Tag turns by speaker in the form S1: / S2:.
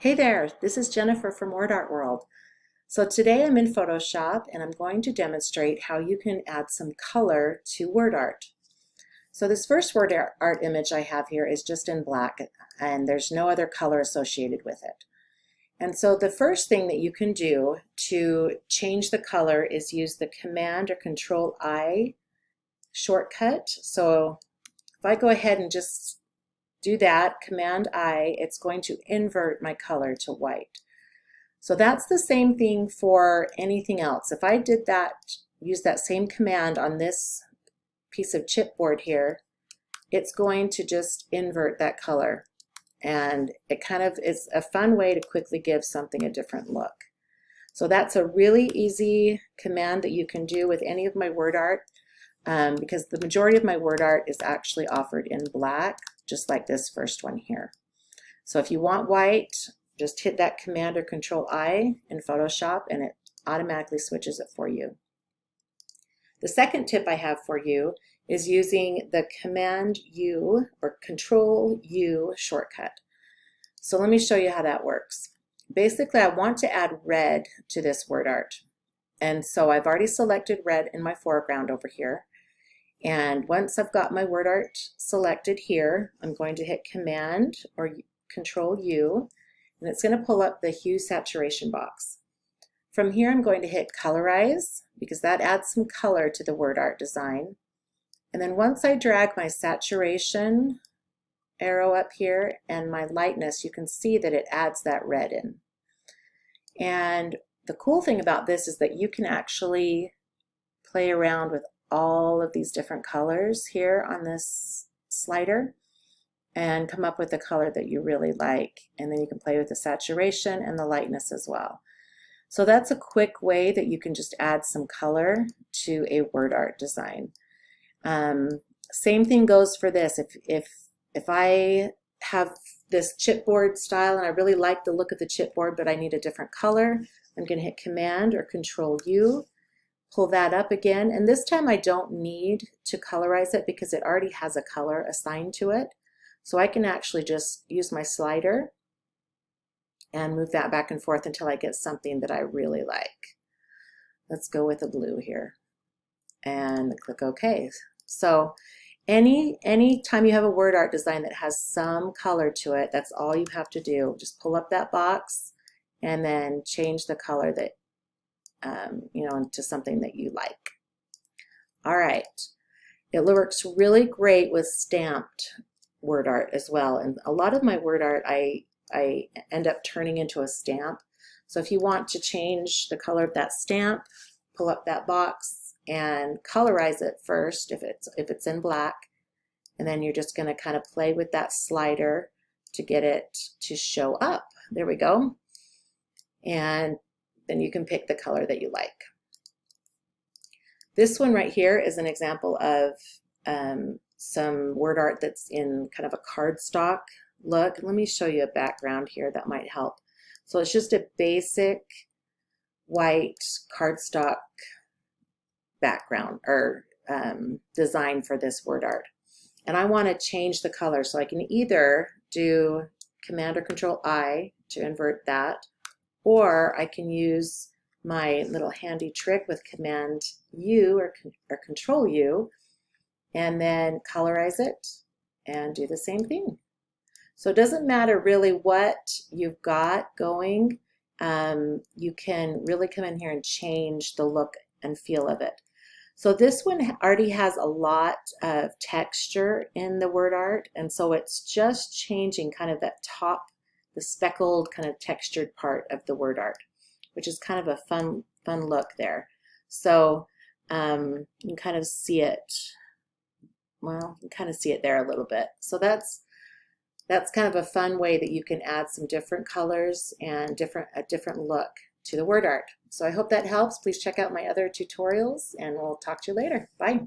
S1: Hey there, this is Jennifer from Word Art World. So today I'm in Photoshop and I'm going to demonstrate how you can add some color to word art. So this first word art image I have here is just in black and there's no other color associated with it. And so the first thing that you can do to change the color is use the Command or Control I shortcut. So if I go ahead and just do that, Command I, it's going to invert my color to white. So that's the same thing for anything else. If I did that, use that same command on this piece of chipboard here, it's going to just invert that color. And it kind of is a fun way to quickly give something a different look. So that's a really easy command that you can do with any of my word art because the majority of my word art is actually offered in black, just like this first one here. So if you want white, just hit that Command or Control I in Photoshop and it automatically switches it for you. The second tip I have for you is using the Command U or Control U shortcut. So let me show you how that works. Basically, I want to add red to this word art. And so I've already selected red in my foreground over here. And once I've got my word art selected here, I'm going to hit Command or Control U, and it's going to pull up the hue saturation box. From here, I'm going to hit Colorize because that adds some color to the word art design. And then once I drag my saturation arrow up here and my lightness, you can see that it adds that red in. And the cool thing about this is that you can actually play around with all of these different colors here on this slider and come up with the color that you really like. And then you can play with the saturation and the lightness as well. So that's a quick way that you can just add some color to a word art design. Same thing goes for this. If I have this chipboard style and I really like the look of the chipboard but I need a different color, I'm going to hit Command or Control U, pull that up again, and this time I don't need to colorize it because it already has a color assigned to it. So I can actually just use my slider and move that back and forth until I get something that I really like. Let's go with a blue here and click OK. So any time you have a word art design that has some color to it, that's all you have to do. Just pull up that box and then change the color that into something that you like. All right, it works really great with stamped word art as well, and a lot of my word art I end up turning into a stamp. So if you want to change the color of that stamp, pull up that box and colorize it first if it's in black, and then you're just going to kind of play with that slider to get it to show up. There we go. And then you can pick the color that you like. This one right here is an example of some word art that's in kind of a cardstock look. Let me show you a background here that might help. So it's just a basic white cardstock background or design for this word art. And I want to change the color, so I can either do Command or Control I to invert that, or I can use my little handy trick with Command U or Control U and then colorize it and do the same thing. So it doesn't matter really what you've got going. You can really come in here and change the look and feel of it. So this one already has a lot of texture in the word art, and so it's just changing kind of that top, the speckled kind of textured part of the word art, which is kind of a fun look there. So you can kind of see it. Well, you can kind of see it there a little bit. So that's kind of a fun way that you can add some different colors and a different look to the word art. So I hope that helps. Please check out my other tutorials and we'll talk to you later. Bye.